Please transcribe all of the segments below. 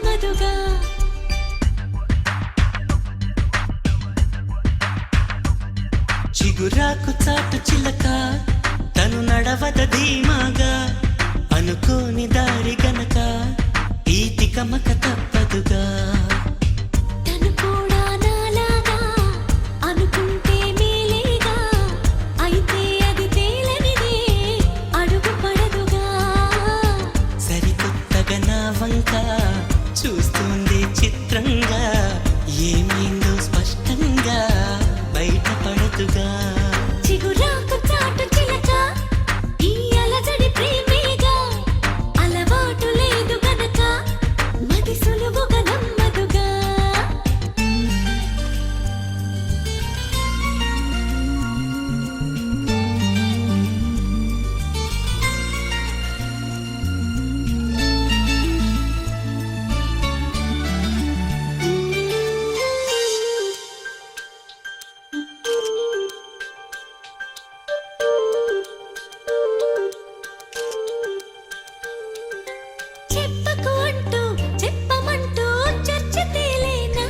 గమ్మదుగా చిగురాకు చాటు చిలక తను నడవద ధీమాగా అనుకోని దారి గనక ఈ తికమక తప్పదుగా తను కూడా నాలాగా అనుకుంటే మేలేగా అయితే అది తేలనిదే అడుగు పడదుగా సరికొత్తగా నా వంక చూస్తుంది చిత్రంగా ఏమైందో స్పష్టంగా బయటపడదుగా చిగురాకు చాటు చిలక ఈ అలజడి ప్రేమేగా అలవాటు లేదు గనక మది సులువుగా నమ్మదుగా చెప్పకు అంటూ చెప్పమంటూ చర్చ తేలేనా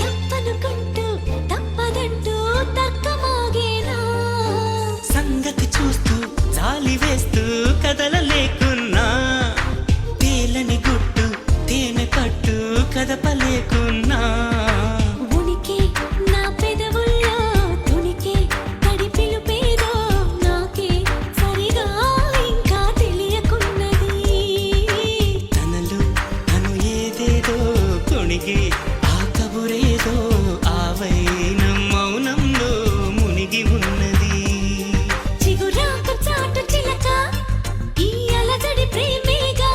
తప్పనుకుంటూ తప్పదంటూ తర్కమాగేనా సంగతి చూస్తూ జాలి వేస్తూ కదలలేకున్నా తేలని గుట్టు తేనె పట్టు కదపలేకున్నా ఉనికి నా పెదవుల్లో తునికి తడి పిలుపేదో నాకే సరిగా ఇంకా తెలియకున్నది తనలు తను ఏదేదో కొణిగి ఆ కబురేదో ఆ వైనం మౌనంలో మునిగి ఉన్నది చిగురాకు చాటు చిలక ఈ అలజడి ప్రేమేగా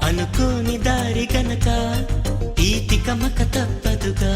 అనుకోని దారి గనక ఈ తికమక తప్పదుగా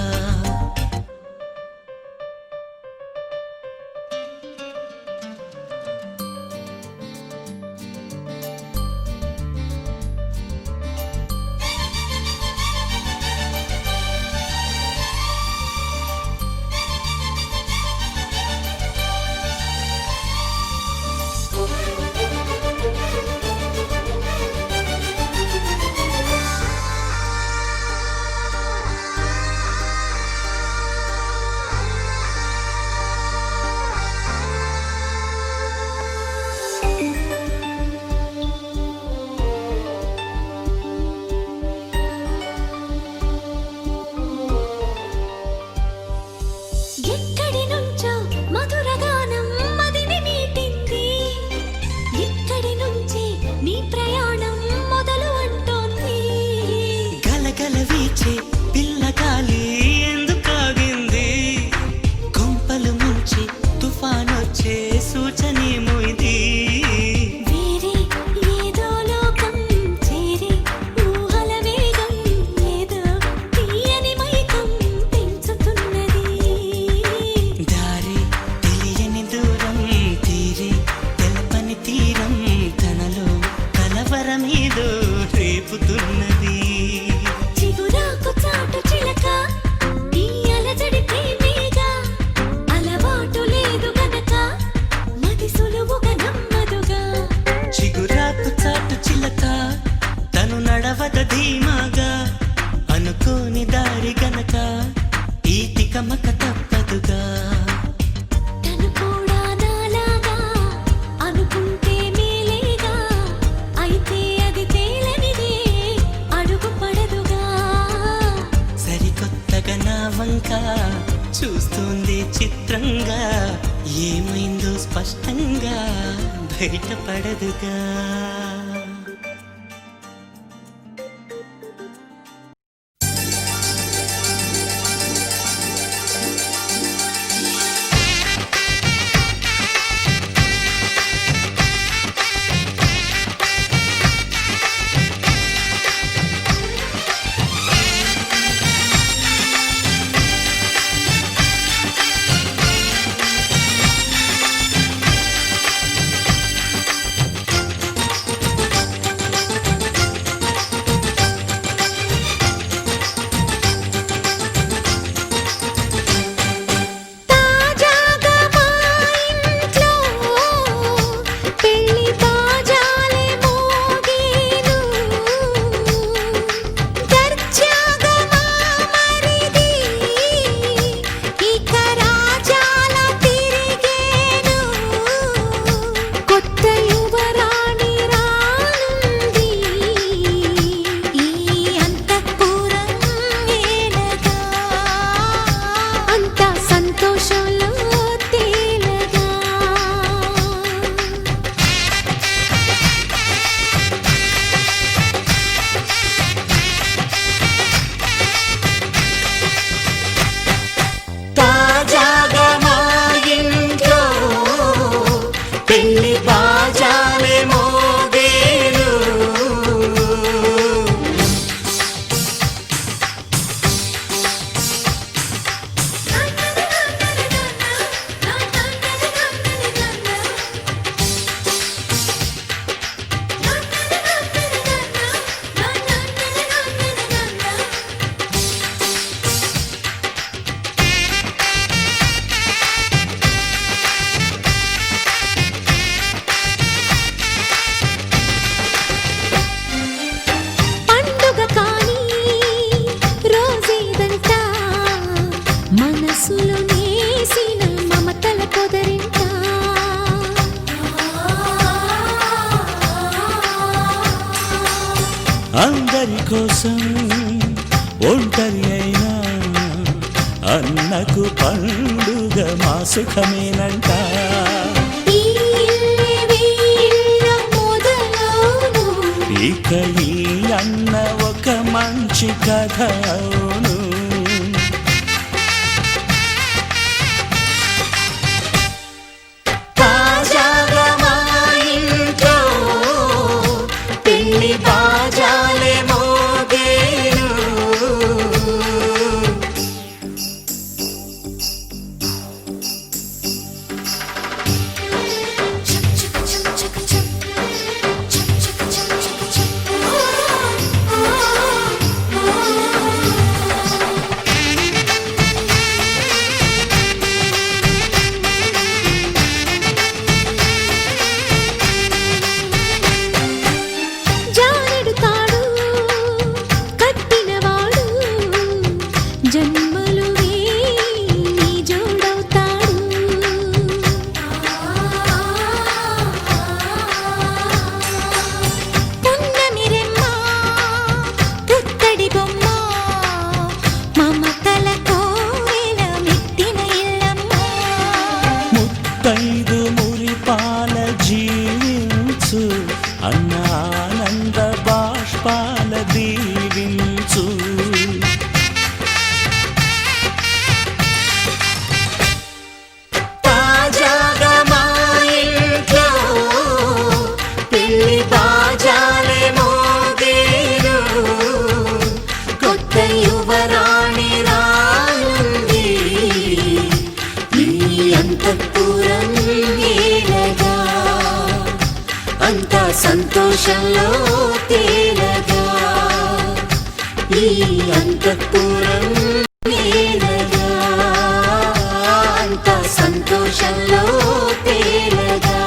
ఎక్కడి నుంచో మధురగానం మదిని మీటింది ఇక్కడి నుంచి నీ ప్రయాణం మొదలు అంటోంది గలగల వీచే పిల్లగాలి ఎందుకాగింది కొంపలు ముంచి తుఫానొచ్చే సూచనేమో ఇది వేరే ఏదో లోకం చేరి ఊహల వేగం ఏదో తీయని మైకం పెంచుతున్నది దారి తెలియని దూరం తీరి తెలపని తీరం తనలో కలవరమేదో రేపుతున్నది చిగురాకు చాటు చిలక ఈ అలజడి ప్రేమేగా అలవాటు లేదు గనక మది సులువుగా నమ్మదుగా చిగురాకు చాటు చిలక తను నడవద ధీమాగా అనుకోని దారి గనక ఈ తికమక తప్పదుగా తను కూడా నాలాగా అనుకుంటే మేలేగా అయితే అది తేలనిదే అడుగు పడదుగా సరికొత్తగా నా వంక చూస్తుంది చిత్రంగా ఏమైందో స్పష్టంగా బయటపడదుగా అందరి కోసం ఒంటరి అయినా అన్నకు పండుగ మా సుఖమేనంట. ఈ ఇల్లే వీళ్ళ మొదలవును. ఇక ఈ అన్న ఒక మంచి కథ అవును. తాజాగా మా ఇంట్లో పెళ్లి బాజాలే మోగేను. చక్ చక్ చక్ చక్ చక్. చక్ చక్ చక్ చక్ చక్. జానెడు తాడు కట్టినవాడు జన్మలు నీ జోడవుతాడు. పున్నమిరెమ్మ పుత్తడి బొమ్మ మమతల కోవెల మెట్టిన ఇల్లమ్మ. ముత్తైదు మురిపాల జీవించు అన్న ఆనంద బాష్పాల దీవించు. తాజాగా మా ఇంట్లో పెళ్లి బాజాలే మోగేను. కొత్త యువరాణి రానుంది ఈ అంతఃపురం ఏలగా. అంతా సంతోషంలో తేలగా ఈ అంతఃపురం ఏలగా. అంతా సంతోషంలో తేలగా.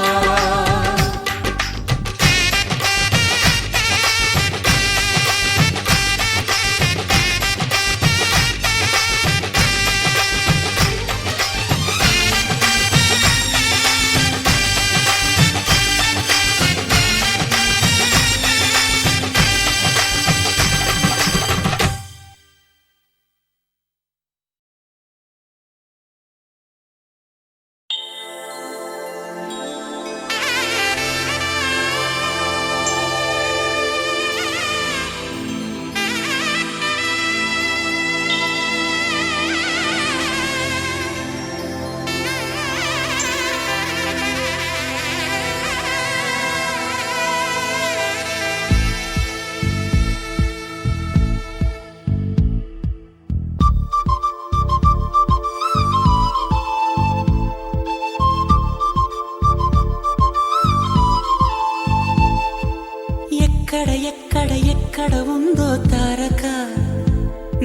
ఎక్కడ ఎక్కడ ఎక్కడ ఉందో తారక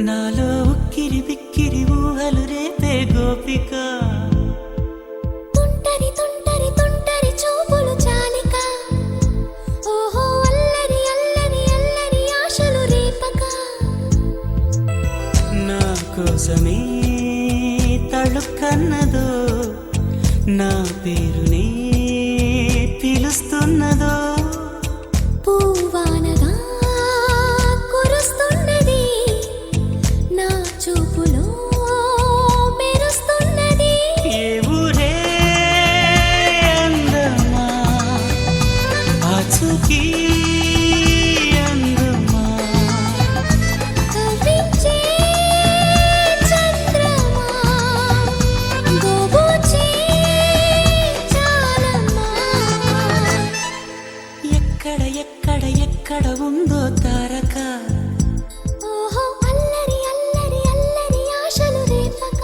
నాలో ఉక్కిరి బిక్కిరి ఊహలు రేపే గోపిక. తుంటరి తుంటరి తుంటరి చూపులు చాలిక. ఓహో అల్లరి అల్లరి అల్లరి ఆశలు రేపక. నా కోసమే తళుక్కన్నదో నా పేరునే పిలుస్తున్నదో. పూవానగా కురుస్తున్నది నా చూపులో మెరుస్తున్నది. ఏ ఊరే అందమా ఆచూకీ అందమా. కవ్వించే చంద్రమా గోబూచే చాలమ్మా. ఎక్కడ ఎక్కడ ఎక్కడ ఉందో తారక ఓహో అల్లరి అల్లరి అల్లరి ఆశలు రేపక.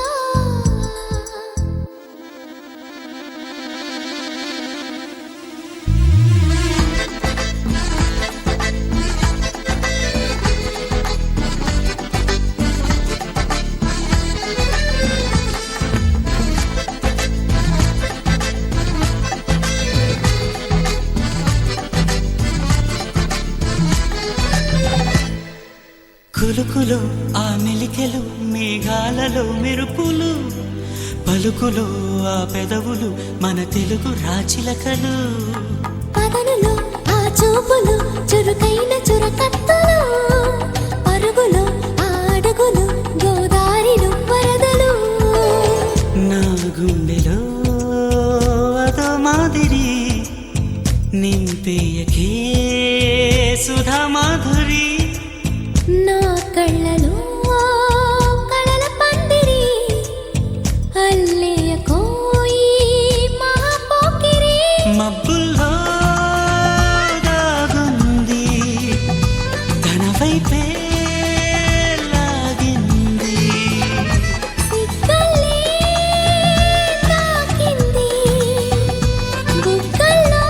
కులుకులు ఆ మెలికెలు మేఘాలలో మెరుపులు పలుకులు ఆ పెదవులు మన తెలుగు రాచిలకలు. పదనులో ఆ చూపులు చురుకైన చురకత్తలు పరుగులు అడుగులు గోదారిలు వరదలు నా గుండెలో అదో మాదిరి నింపేయకే సుధా మాధురి నా కళ్ళలో కళల పందిరి అల్లేయ కోయి మహాపోకిరి మబ్బుల్లో దాగుంది తన వైపే లాగింది సిగ్గలే తాకింది బుగ్గల్లో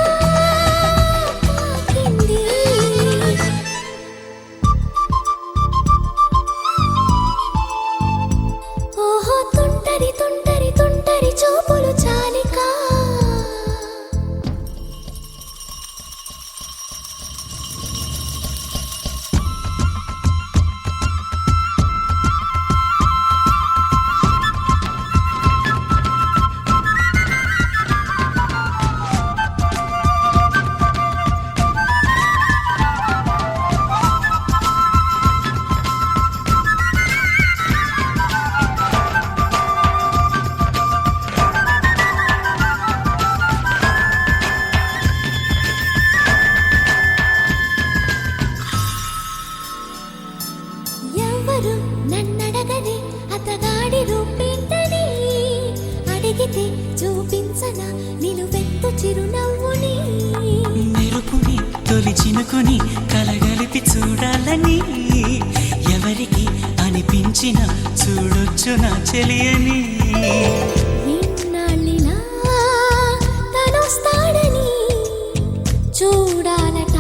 తాకింది ఓహో తుంటరి తుంటరి తుంటరి చూపులు చాలికా ఎవరు నన్నడగని అతగాడి రూపేంటని అడిగితే చూపించన నిలువెత్తు చిరునవ్వుని మెరుపుని తొలి చినుకుని కలగలిపి చూడాలని ఎవరికి అనిపించిన చూడొచ్చు నా చెలియని ఇన్నాళ్ళిలా తనొస్తాడని చూడాలట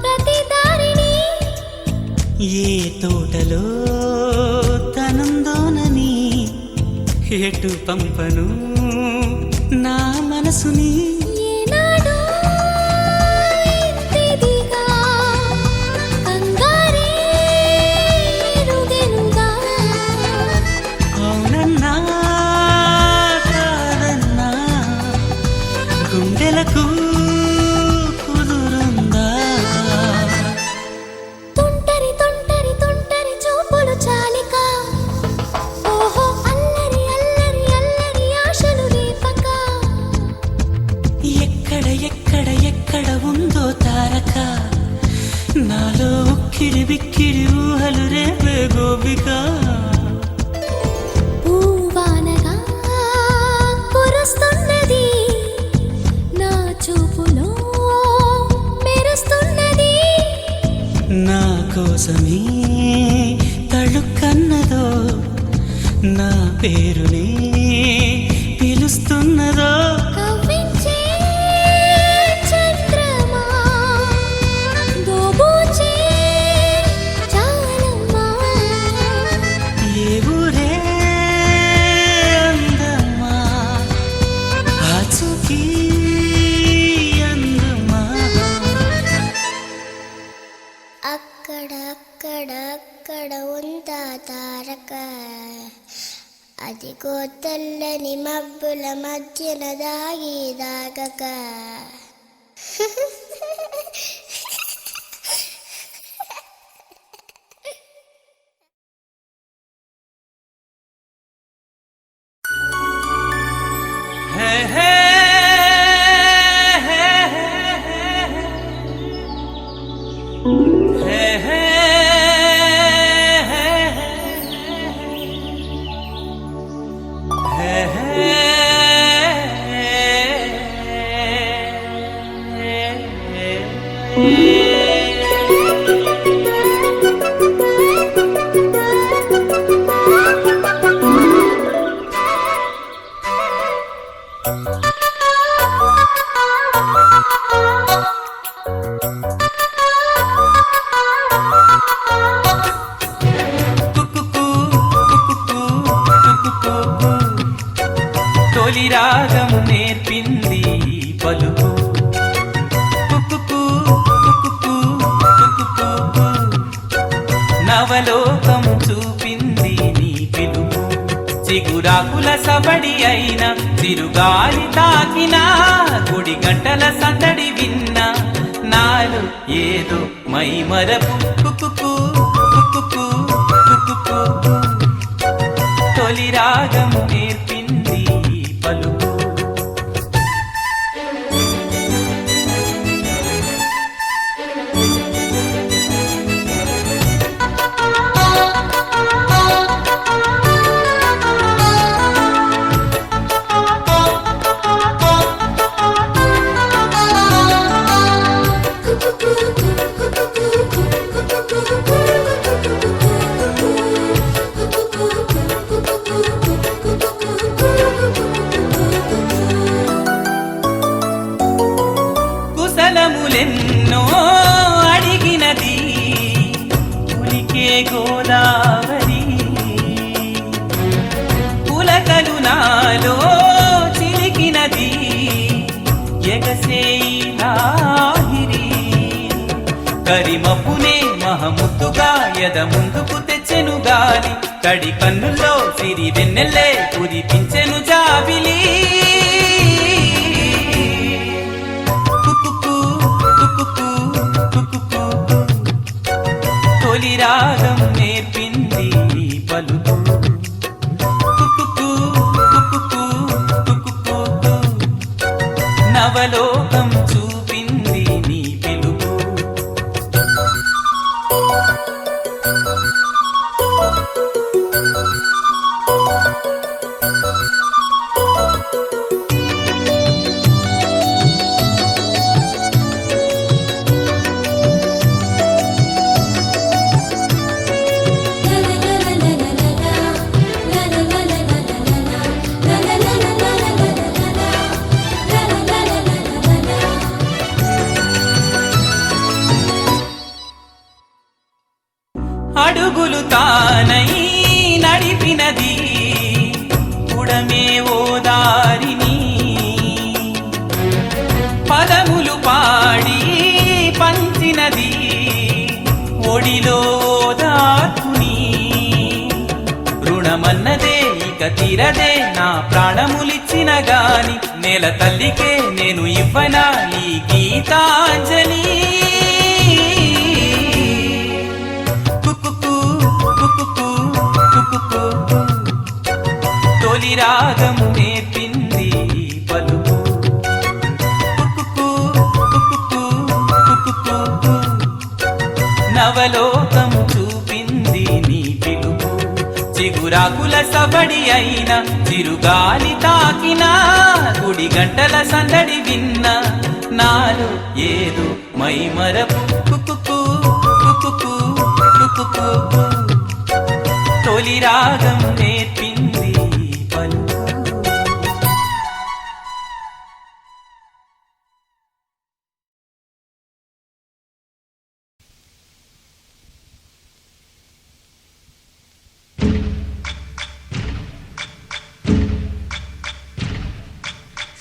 ప్రతి దారిని ఏ తోటలో తనందోనని ఎటు పంపను నా మనసుని ఏనాడో ఇంతిదిగా కంగారే ఎరుగెనుగా అవునన్నా కాదన్నా గుండెలకు కుదురుందా తుంటరి తుంటరి తుంటరి చూపులు చాలిక ఓహో అల్లరి అల్లరి అల్లరి ఆశలు రేపక ఎక్కడ ఎక్కడ ఎక్కడ ఉందో తారక నాలో ఉక్కిరి బిక్కిరి ఊహలు రేపే గోపిక పూవానగా కురుస్తున్నది నా చూపులో మెరుస్తున్నది నా కోసమే తళుక్కన్నదో నా పేరునే పిలుస్తున్నదో కవ్వించే చంద్రమా దోబూచే చాలమ్మా ఏ ఊరే అందమ్మా ఆచూకీ అందమ్మా అక్కడ అక్కడ అక్కడ ఉందా తారక అదిగో తెల్లని మబ్బుల మధ్యన దాగి దాగక హే హే హే హే హే తొలి రాగం నేర్పింది పలుకు కుకుకు కుకుకు కుకుకు నవలోకం చూపింది నీ పిలుపు చిగురాకుల సబడి అయిన తిరుగాలి తాకినా గుడి గంటల సందడి విన్నా నాలో ఏదో మై మరపు కుకుకు కుకుకు కుకుకు తొలి రాగం నేర్పింది ఈ పలుకు కుశలములెన్నో అడిగినది పులికే గోదావరి పులకలు నాలో చిలికినది ఎగసేయి లాహిరి కరిమపునే మహముద్దుగా ఎద ముందుకు తెచ్చెను గాలి కడి కన్నుల్లో సిరి వెన్నెల్లే కురిపించెను జాబిలి కుకుకు కుకుకు కుకుకు తొలి రాగం నేర్పింది ఈ పలుకు కుకుకు కుకుకు కుకుకు నవలోకం చూపింది నీ పిలుపు అడుగులు తానై నడిపినది పుడమే ఓ దారిని పదములు పాడి పంచినది ఒడిలో దాకుని రుణమన్నదే ఇక తీరదే నా ప్రాణములిచ్చిన గాని నేల తల్లికే నేను ఇవ్వనా ఈ గీతాంజలి తొలి రాగం నేర్పింది పలుకు కుకుకు కుకుకు కుకుకు నవలోకం చూపింది నీ పిలుపు చిగురాకుల సబడి అయిన చిరుగాలి తాకిన గుడి గంటల సందడి విన్న నాలో ఏదో మై మరపు కుకుకు కుకుకు కుకుకు తొలి రాగం నేర్పింది పలుకు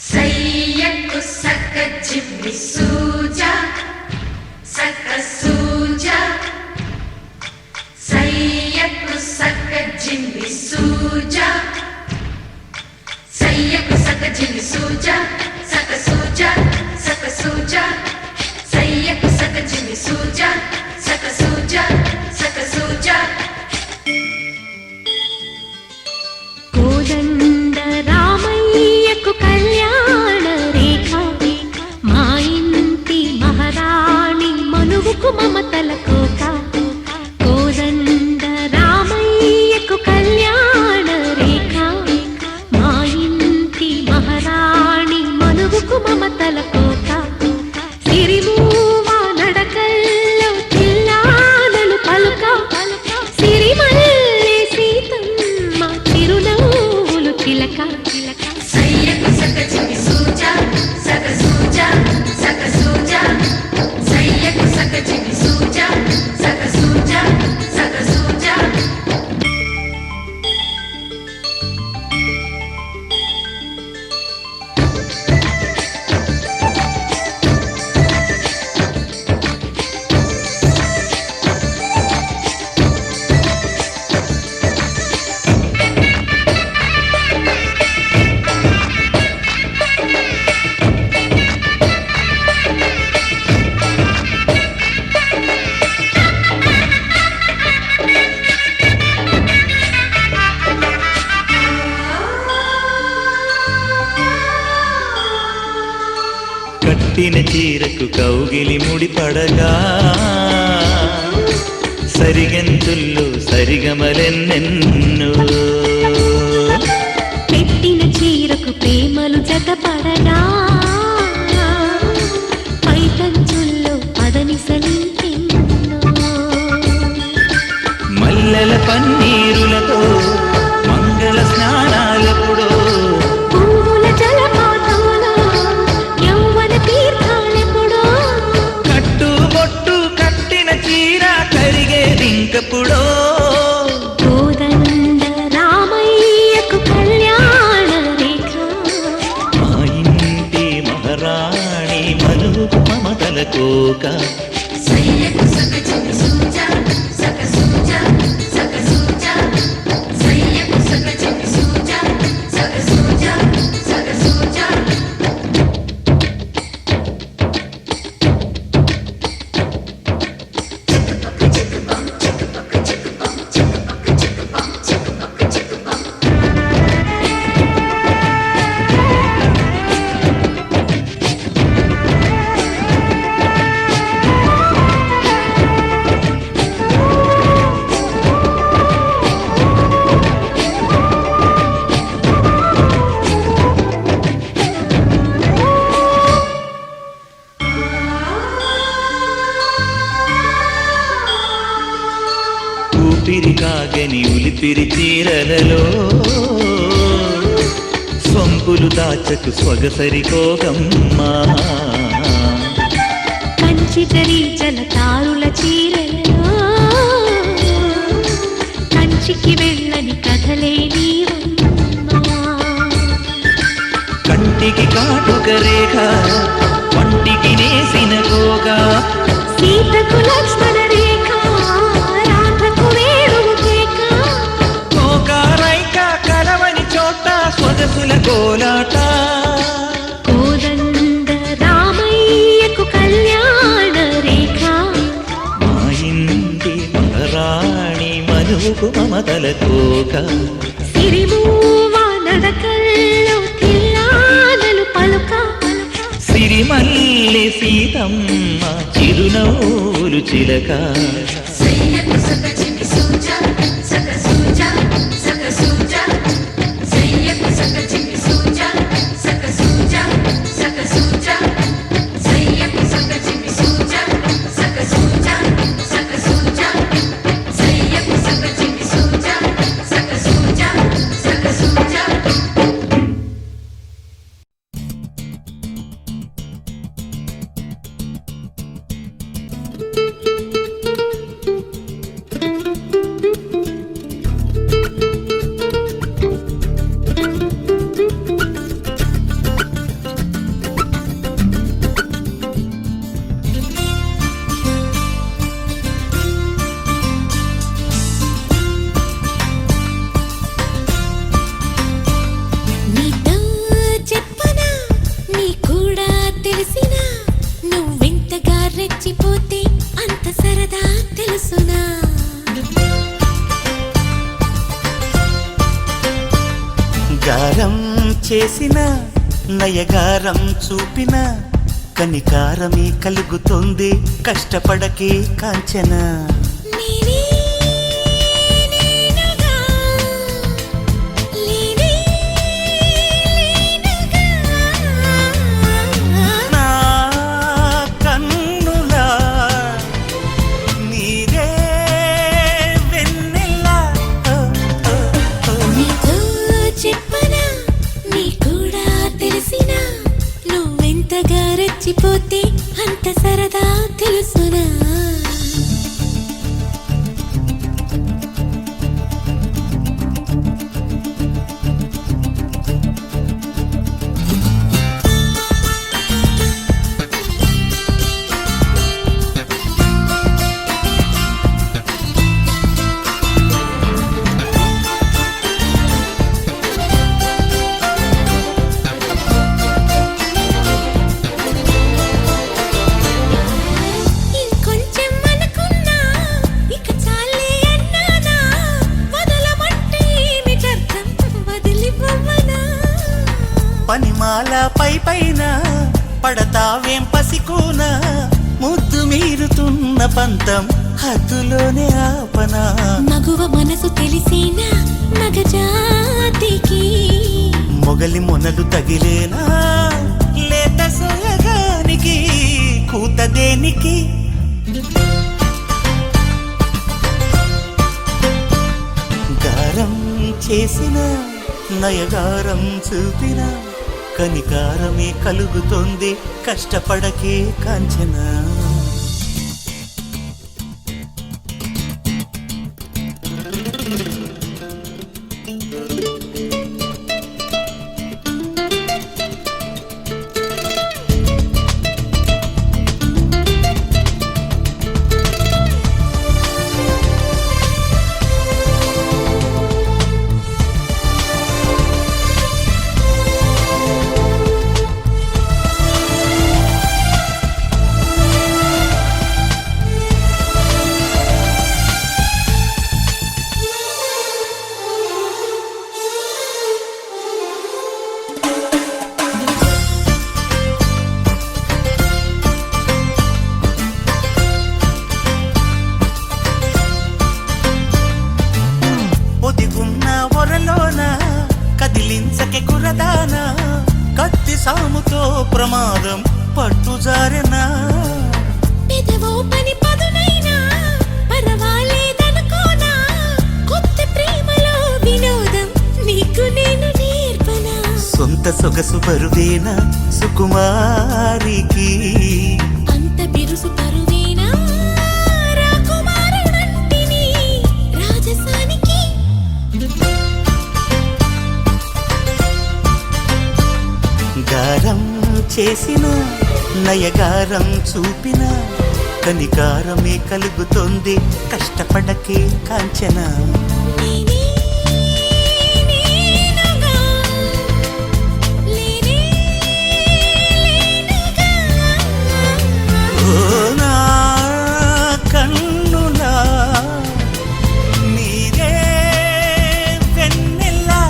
సయ్యకు సక్క చిమ్మి సూజా సక్క సూజా సయ్యకు సక్క చిమ్మి సూజా కట్టిన చీరకు కౌగిలి ముడిపడగా సరిగెంతుల్లో సరిగమలెన్నెన్నో పెట్టిన చీరకు ప్రేమలు జతపడగా పైతంచుల్లో పదనిసలింకెన్నో మల్లెల పన్నీరులతో మంగళ స్నానాలెప్పుడో పువ్వుల జలపాతంలో యౌవన తీర్థాలెప్పుడో కట్టుబొట్టు కట్టిన చీర కరిగేదింకప్పుడో కోదండ రామయ్యకు కళ్యాణ రేఖ మా ఇంటి మహారాణి మనుకు మమతల కోక సయ్యకు సక చిన్ని సూజా సక సూజా సక సూజా సయ్యకు సక చిన్ని సూజా సక సూజా సక సూజా ఊపిరి కాగని ఉలిపిరి చీరలలో సొంపులు దాచకు స్వగసరి కోగమ్మా కంచి జల తారుల చీరలలో కంచికి వెళ్ళని కథలే నీవమ్మా కంటికి కాటుక రేఖ వంటికి నేసిన గోగా సీతకు లక్ష్మణ రేఖ రాధకు వేణువు కేక కోకారైక కలవని చోట స్వగసుల కోలాట కోదండ రామయ్యకు కళ్యాణ రేఖ మా ఇంటి మహారాణి మనుకు మమతల కోక సిరిమూవ నడకల్లో తిల్లానలు పలుక సిరిమల్లె సీతమ్మ చిరునవ్వులు చిలక సయ్యకు సక చిన్ని సూజా సక సూజా సక సూజా సయ్యకు సక చిన్ని సూజా సక సూజా సక సూజా సయ్యకు సక చిన్ని సూజా సక సూజా సక సూజా సయ్యకు సక చిన్ని సూజా సక సూజా సక సూజా నీతో చెప్పనా నీ కూడా తెలిసినా నువ్వెంతగా రెచ్చిపోతే అంత సరదా తెలుసునా గారం చేసిన నయగారం చూపిన కనికారమే కలుగుతుంది కష్టపడకే కాంచన నేనే నేనుగా లేనే లేనుగా నా కన్నులా నీదే వెన్నెలా నీతో చెప్పనా నీ కూడా తెలిసినా నువ్వెంతగా రెచ్చిపోతే అంత సరదా తెలుసునా ఇంకొంచెం అనుకున్నా ఇక చాలే అన్నానా వదలమంటే ఏమిటర్థం వదిలిపోవనా పనిమాల పై పైన పడతావేం పసికోన ముద్దు మీరుతున్న పంతం హద్దులోనే ఆపనా మగువ మనసు తెలిసేనా మగజాతికి మొగలి మొనలు తగిలేనా లేత సోయగానికి కూత దేనికి గారం చేసిన నయగారం చూపిన కనికారమే కలుగుతోంది కష్టపడకే కాంచనా ఒదిగున్న ఒరలోన కదిలించకే కురదానా కత్తి సాముతో ప్రమాదం పట్టుజారెనా పెదవో పని పదునైనా పర్వాలేదనుకోనా కొత్త ప్రేమలో వినోదం నీకు నేను నేర్పనా సొంత సొగసు బరువేనా సుకుమారికి అంత బిరుసు పరువేనా రాకుమారుడంటిని రాజసానికి గారం చేసిన నయగారం చూపిన కనికారమే కలుగుతోంది కష్టపడకే కాంచనా నేనే నేనుగా లేనే లేనుగా ఓ నా కన్నులా నీరే వెన్నెలా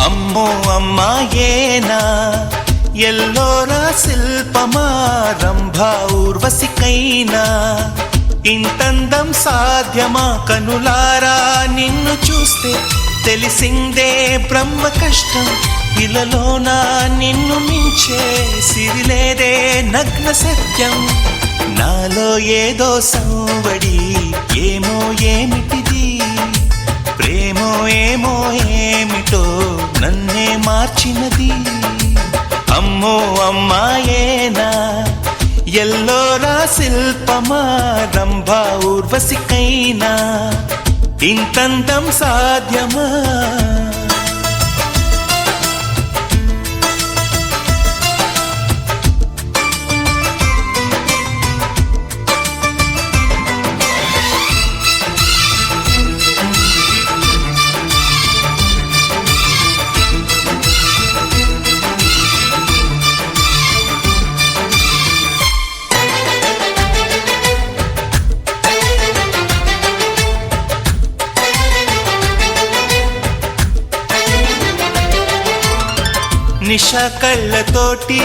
అమ్మో అమ్మాయేనా ఎల్లోరా శిల్పమా రంభా ఊర్వశికైనా ఇంతందం సాధ్యమా కనులారా నిన్ను చూస్తే తెలిసిందే బ్రహ్మ కష్టం ఇలలోనా నిన్ను మించే సిరిలేదే నగ్న సత్యం నాలో ఏదో సంవడి ఏమో ఏమిటిది ప్రేమో ఏమో ఏమిటో నన్నే మార్చినది అమ్మో అమ్మాయేనా ఎల్లోరా శిల్పమా రంభా ఊర్వశికైనా ఇంతంతం సాధ్యమా నిష కళ్ళతోటి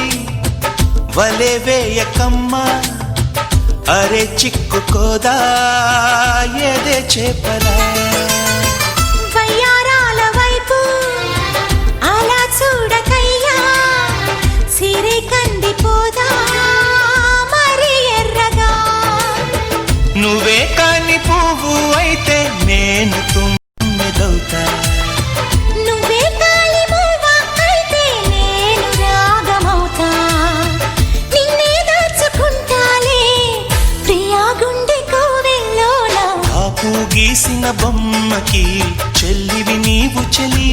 వలె వేయకమ్మా అరే చిక్కుకోదా ఎదే చేపలా వయ్యారాల వైపు అలా చూడకయ్యా సిరి కందిపోదా మరి ఎర్రగా నువ్వే కాని పువ్వు అయితే నేను తుమ్మెదవుతా నువ్వే కాలి మూవ అయితే నేను రాగమవుతా నిన్నే దాచుకుంటాలే ప్రియా గుండె కోవెల్లోనా కాపు గీసిన బొమ్మకి చెల్లివి నీవు చెలి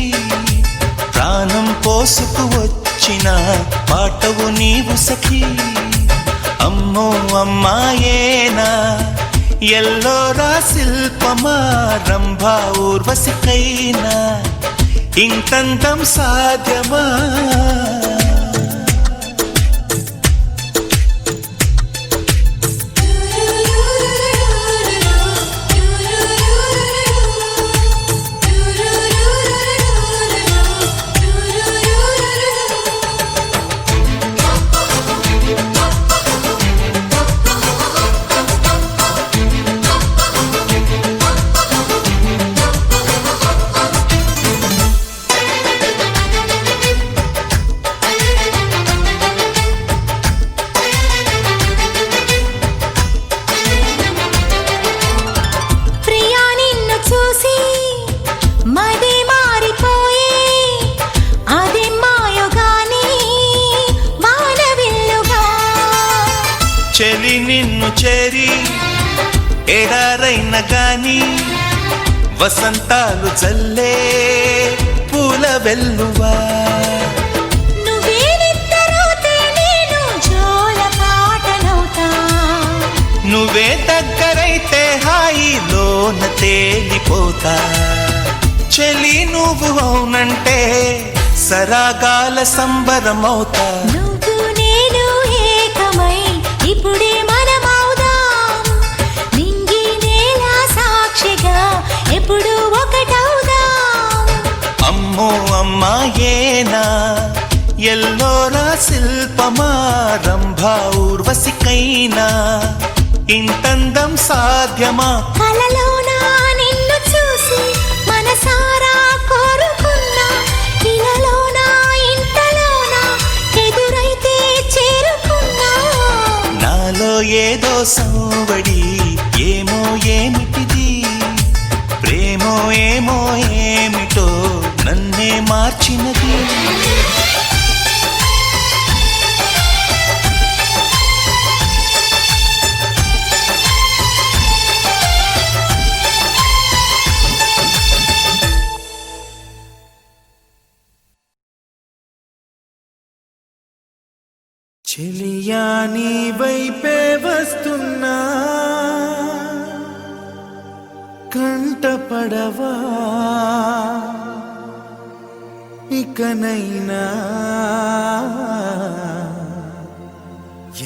ప్రాణం పోసుకు వచ్చిన పాటవు నీవు సఖి అమ్మో అమ్మాయేనా ఎల్లోరా శిల్పమా రంభా ఊర్వశికైనా ఇంతంతం సాధ్యమా ప్రియా నిన్ను చూసి మది మారిపోయే అది మాయగాని మానవిల్లుగా చెలి నిన్ను చేరి ఎడారైన గాని వసంతాలు చల్లే పూల వెల్లువా నువ్వే నిద్రపోతే నేను జోల పాటనవుతా నువ్వే దగ్గరైతే హాయిలోన తేలిపోతా చెలి నువ్వు అవునంటే సరాగాల సంబరమవుతా నువ్వు నేను ఏకమై ఇప్పుడే మనమవుదాం నింగి నేల సాక్షిగా ఎప్పుడు ఒకటవుదాం అమ్మో అమ్మాయేనా ఎల్లోరా శిల్పమా రంభా ఊర్వశికైనా ఇంతందం సాధ్యమా కలలోనా నిన్ను చూసి మనసారా కోరుకున్నా ఇలలోనా ఇంతలోనా ఎదురైతే చేరుకున్నా నాలో ఏదో సంవడి ఏమో ఏమిటిది ప్రేమో ఏమో ఏమిటో నన్నే మార్చినది చెలియా నీ వైపే వస్తున్నా కంటపడవా ఇకనైనా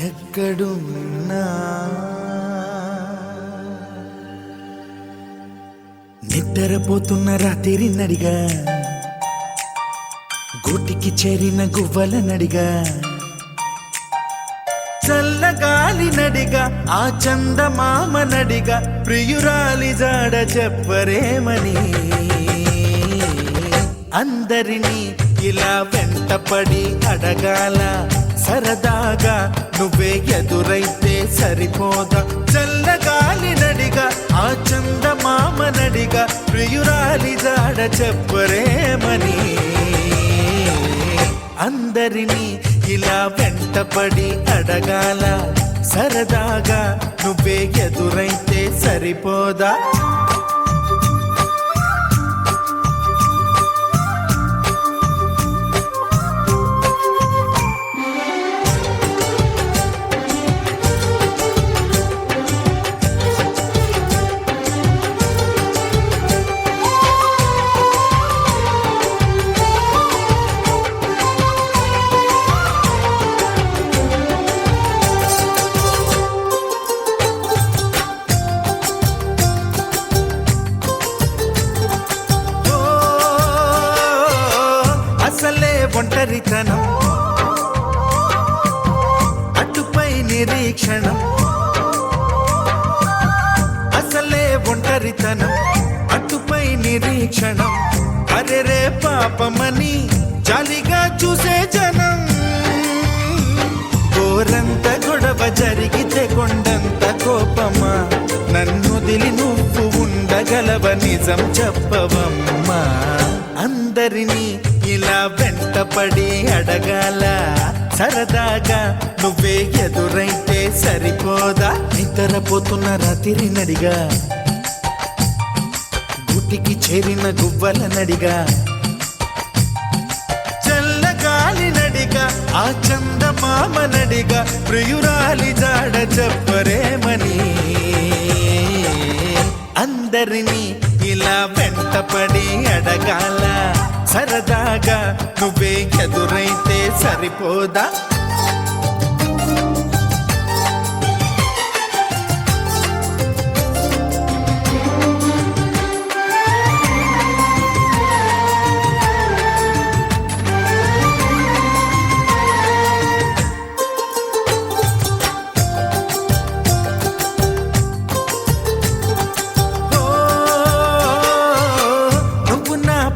ఎక్కడున్నా నిద్రపోతున్న రాత్రి నడిగా గూటికి చేరిన గువ్వల నడిగా చల్లగాలి నడిగా ఆ చందమామ నడిగా ప్రియురాలి జాడ చెప్పరేమని అందరినీ ఇలా వెంటపడి అడగాల సరదాగా నువ్వే ఎదురైతే సరిపోదా చల్లగాలి నడిగా ఆ చందమామ నడిగా ప్రియురాలి జాడ చెప్పరేమని అందరినీ ఇలా వెంటపడి అడగాల సరదాగా నువ్వే ఎదురైతే సరిపోదా ఒంటరితనం అటుపై నిరీక్షణం అసలే ఒంటరితనం అటుపై నిరీక్షణం అరెరే పాపమని జాలిగా చూసే జనం గోరంత గొడవ జరిగితే కొండంత కోపమా నన్నుదిలి నువ్వు ఉండగలవ నిజం చెప్పవమ్మా అందరినీ ఇలా వెంటపడి అడగాల సరదాగా నువ్వే ఎదురైతే సరిపోదా నిద్రపోతున్న రాత్రి నడిగా గుటికి చేరిన గువ్వల నడిగా చల్లగాలి నడిగా ఆ చందమామ నడిగా ప్రియురాలి జాడ చెప్పరేమని అందరినీ ఇలా వెంటపడి అడగాల సరదాగా నువ్వే ఎదురైతే సరిపోదా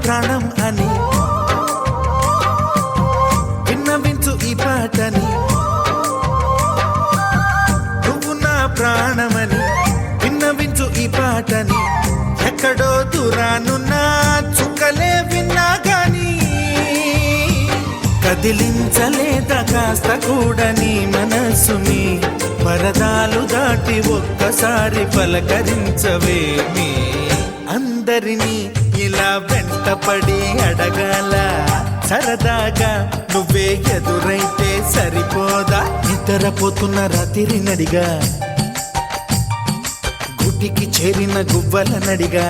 ప్రాణం అని విన్నవించు ఈ పాటని నువ్వు నా ప్రాణమని విన్నవించు ఈ పాటని ఎక్కడో దూరానున్నా చుక్కలే విన్నా గాని కదిలించలేదా కాస్త కూడా నీ మనసుని పరదాలు దాటి ఒక్కసారి పలకరించవేమి అందరినీ ఇలా వెంటపడి అడగాల సరదాగా నువ్వే ఎదురైతే సరిపోదా నిద్రపోతున్న రాత్రి నడిగా గుటికి చేరిన గువ్వల నడిగా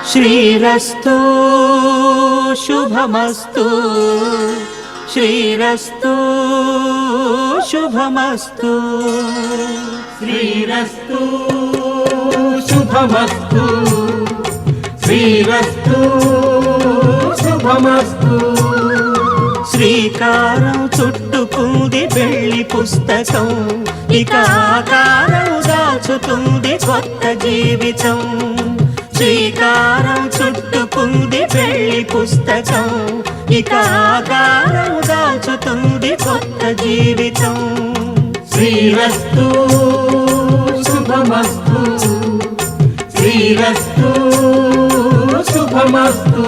శ్రీరస్తు శుభమస్తు శ్రీరస్తు శుభమస్తు శ్రీరస్తు శుభమస్తు శ్రీరస్తు శుభమస్తు శ్రీకారం చుట్టుకుంది వెళ్ళి పుస్తకం ఇక ఆకారం దాచుతుంది కొత్త జీవితం శ్రీకారం చుట్టుకుంది వెళ్ళి పుస్తకం ఇక ఆకారం దాచుతుంది కొత్త జీవితం శ్రీరస్తు శుభమస్తు శ్రీరస్తు శుభమస్తు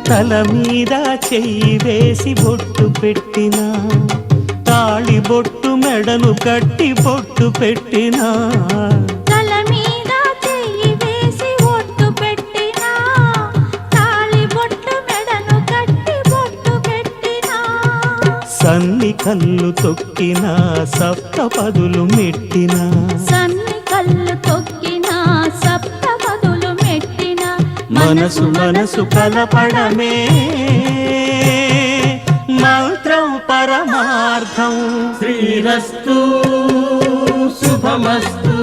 తల మీద చెయ్యి వేసి బొట్టు పెట్టినా తాళి బొట్టు మెడలు కట్టి బొట్టు పెట్టినా తల మీద చెయ్యి వేసి బొట్టు పెట్టినా తాళి బొట్టు మెడను కట్టి బొట్టు పెట్టినా సన్ని కళ్ళు తొక్కినా సప్త పదులు మెట్టినా సన్ని కళ్ళు తొక్కినా సప్త పదులు మెట్టినా మనసు మనసు కలపడమే మంత్రం పరమార్థం శ్రీరస్తు శుభమస్తు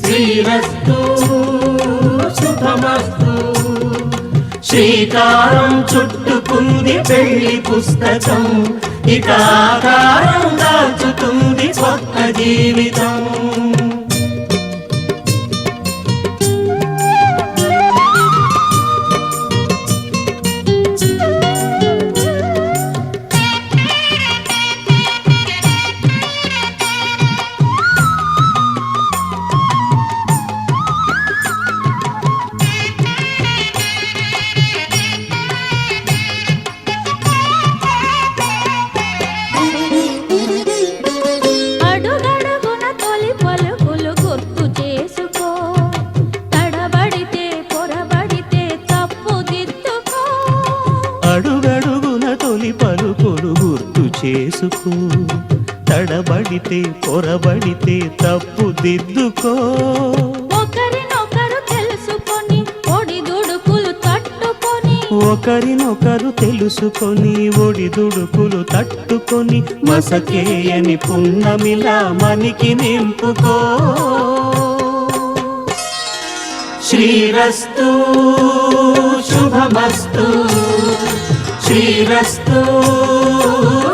శ్రీరస్తు శుభమస్తు శ్రీకారం చుట్టుకుంది వెళ్ళి పుస్తకం ఇక ఆకారం దాచుతుంది కొత్త జీవితం అడుగడుగున తొలి పలుకులు గుర్తు చేసుకో తడబడితే పొరబడితే తప్పు దిద్దుకో అడుగడుగున తొలి పలుకులు గుర్తు చేసుకో తడబడితే పొరబడితే తప్పు దిద్దుకో ఒకరినొకరు తెలుసుకొని ఒడిదుడుకులు తట్టుకొని ఒకరినొకరు తెలుసుకొని ఒడిదుడుకులు తట్టుకొని మసకేయని పున్నమిలా మనికి నింపుకో శ్రీరస్తు శుభమస్తు శ్రీరస్తు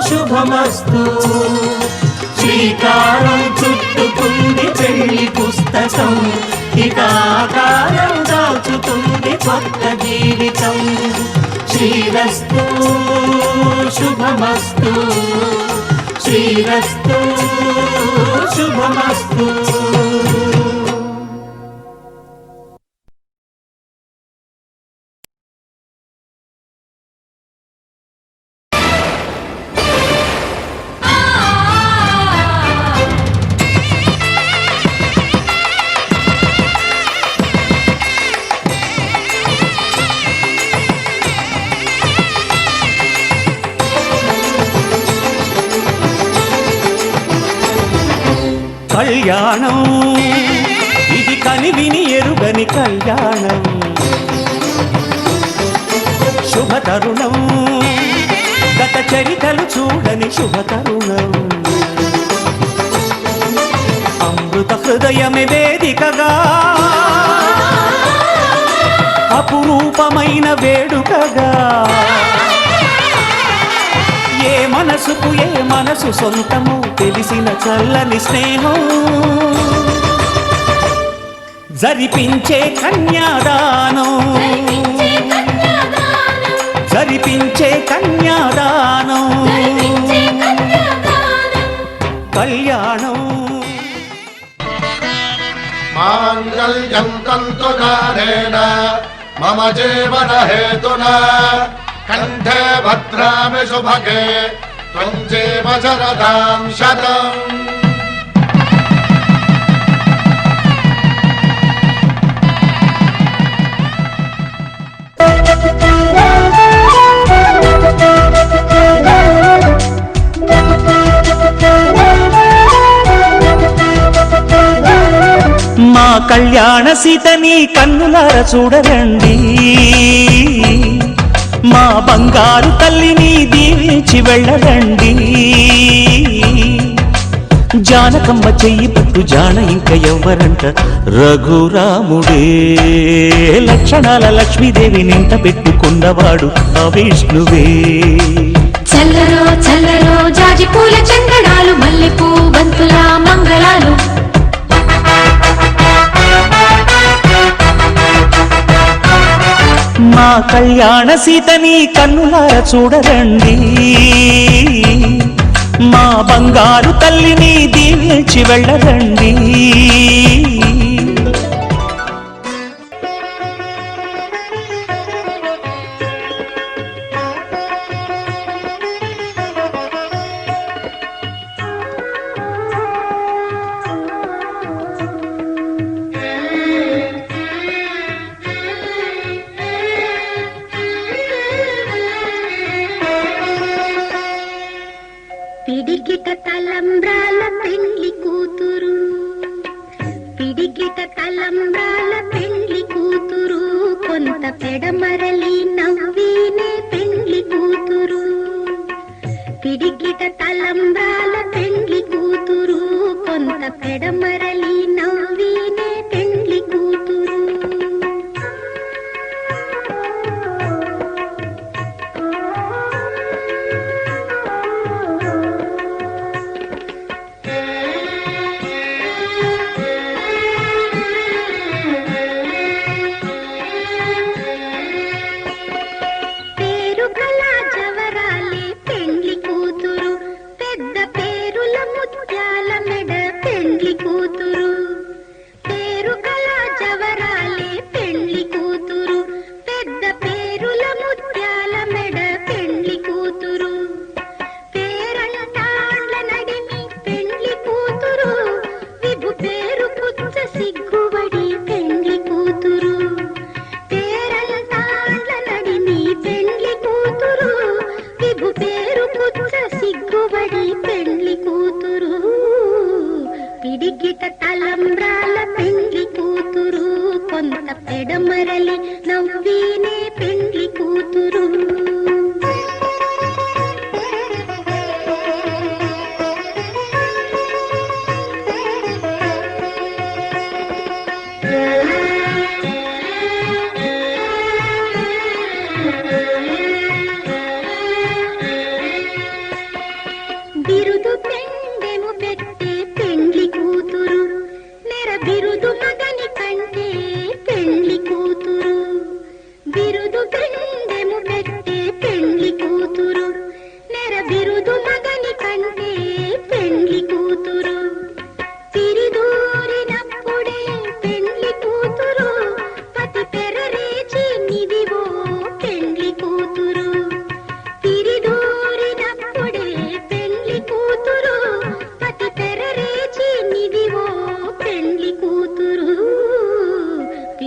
శుభమస్తు శ్రీకారం చుట్టుకుంది పెళ్లి పుస్తకం ఇక ఆకారం దాచుతుంది కొత్త జీవితం శ్రీరస్తు శుభమస్తు శ్రీరస్తు శుభమస్తు కళ్యాణం ఇది కనివిని ఎరుగని కళ్యాణం శుభతరుణం గత చరితలు చూడని శుభతరుణం అమృత హృదయమే వేదికగా అపురూపమైన వేడుకగా ఏ మనసుకు ఏ మనసు సొంతము తెలిసిన చల్లని స్నేహం జరిపించే కన్యాదానం జరిపించే కన్యాదానం కళ్యాణం మాంగళ్యం తంతునానేన మమ జీవన హేతునా కంఠే భద్రామి శుభగే త్వం జీవ శరదాం శతం మా కళ్యాణ సీతని కన్నులార చూడరండి మా బంగారు తల్లిని దీవించి వెళ్ళరండి జానకమ్మ చెయ్యి పట్టు జాన ఇంక ఎవ్వరంట రఘురాముడే లక్షణాల లక్ష్మీదేవి నింట పెట్టుకున్నవాడు ఆ విష్ణువే చల్లరో చల్లరో జాజి పూల చందనాలు మల్లెపూ బంతుల మంగళాలు మా కళ్యాణ సీతని కన్నులార చూడరండి మా బంగారు తల్లిని దీవించి వెళ్ళరండి పిడికిట తలంబ్రాల పెండ్లి కూతురు పిడికిట తలంబ్రాల పెండ్లి కూతురు కొంత పెడమరలి నవ్వినే పెండ్లి కూతురు పిడికిట తలంబ్రాల పెండ్లి కూతురు కొంత పెడమరలి నవ్వినే పెండ్లి కూతురు పిడికిట తలంబ్రాల పెండ్లి కూతురు కొంత పెడమరలి నవ్వినే పెండ్లి కూతురు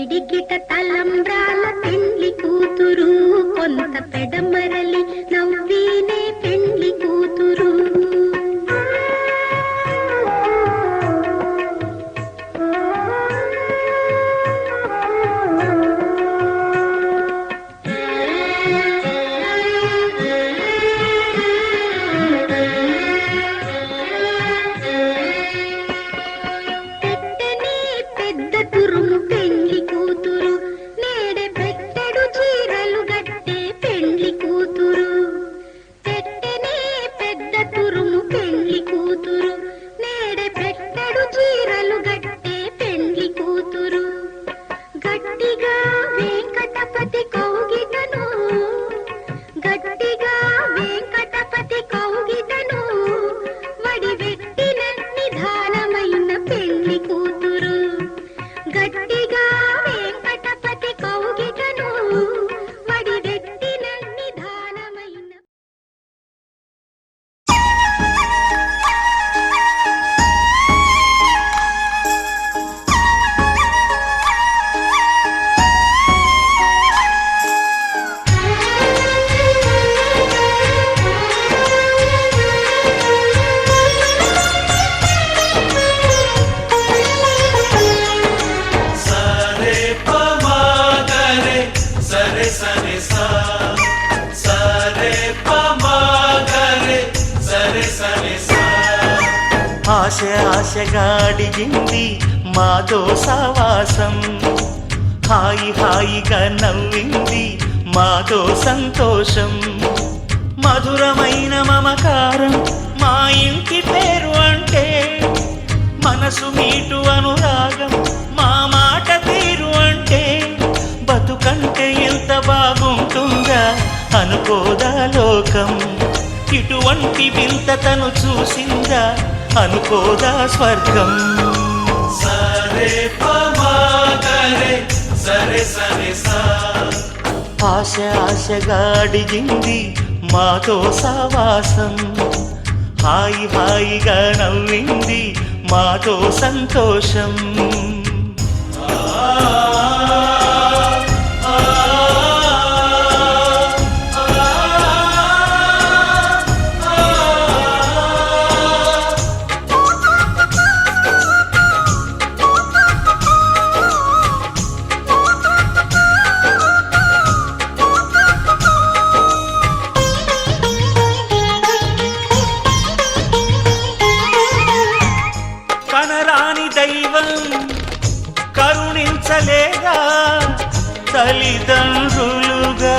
పిడికిట తలంబ్రాల పెండ్లి కూతురు కొంత పెడమరలి నవ్వీనే పెండ్లి కూతురు ఆశ ఆశగాడిగింది మాతో సావాసం హాయి హాయిగా నవ్వింది మాతో సంతోషం మధురమైన మమకారం మా ఇంటి పేరు అంటే మనసు మీటు అనురాగం మా మాట తీరు అంటే బతుకంటే ఎంత బాగుంటుందా అనుకోదా లోకం ఇటువంటి వింత తను చూసిందా అనుకోదా స్వర్గం సరే పమాగరే సరే సరే సా ఆశ ఆశగా అడిగింది మాతో సావాసం హాయి హాయిగా నవ్వింది మాతో సంతోషం కరుణించలేదా తల్లిదండ్రులుగా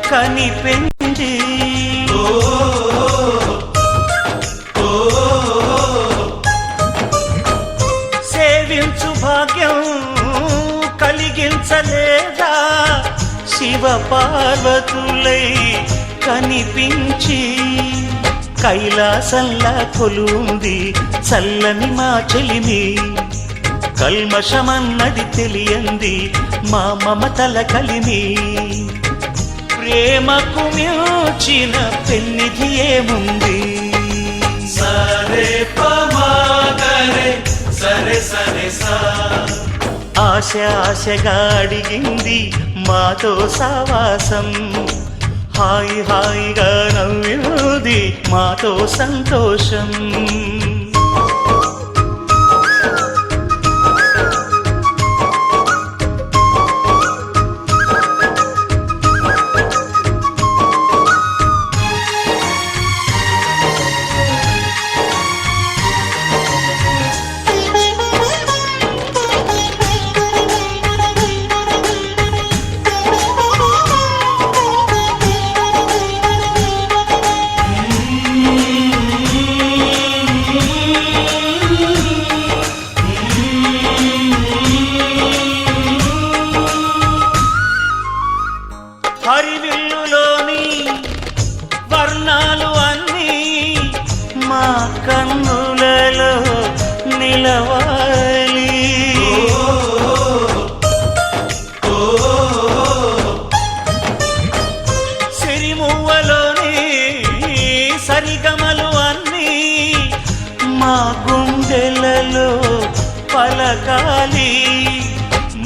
కనిపెంచి సేవించు భాగ్యం కలిగించలేదా శివ పార్వతులై కనిపించి కైలాసంలా కొలుంది చల్లని మా చెలిమి కల్మషమన్నది తెలియంది మా మమతల కలిమి ప్రేమకు మించిన పెన్నిధి ఏముంది సరే పమాగరే సరే సరే సా ఆశ ఆశగా అడిగింది మాతో సావాసం హాయి హాయిగా నవ్వింది మాతో సంతోషం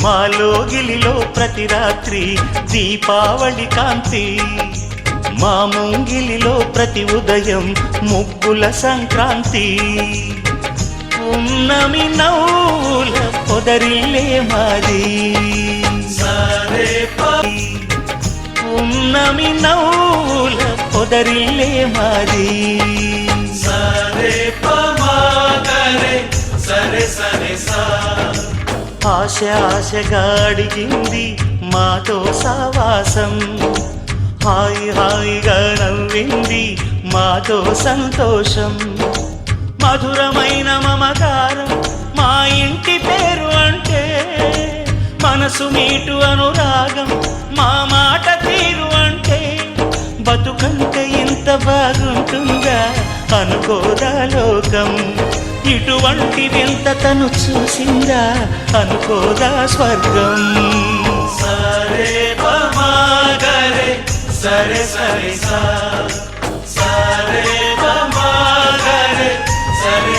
మాలోగిలిలో ప్రతి రాత్రి దీపావళి కాంతి, మా ముంగిలిలో ప్రతి ఉదయం ముగ్గుల సంక్రాంతి. ఉన్నమి నవ్వుల పొదరిల్లే మాది, ఉన్నమి నవ్వుల పొదరిల్లే మాది. ఆశ ఆశగా అడిగింది మాతో సావాసం, హాయి హాయిగా నవ్వింది మాతో సంతోషం. మధురమైన మమకారం మా ఇంటి పేరు అంటే, మనసు మీటు అనురాగం మా మాట తీరు అంటే, బతుకంటే ఇంత బాగుంటుందా అనుకోదా లోకం. ఇటువంటి వింత తను చూసిందా అనుకోదా స్వర్గం. సరే పమాగరే సరే సరే సా, సరే పమాగరే సరే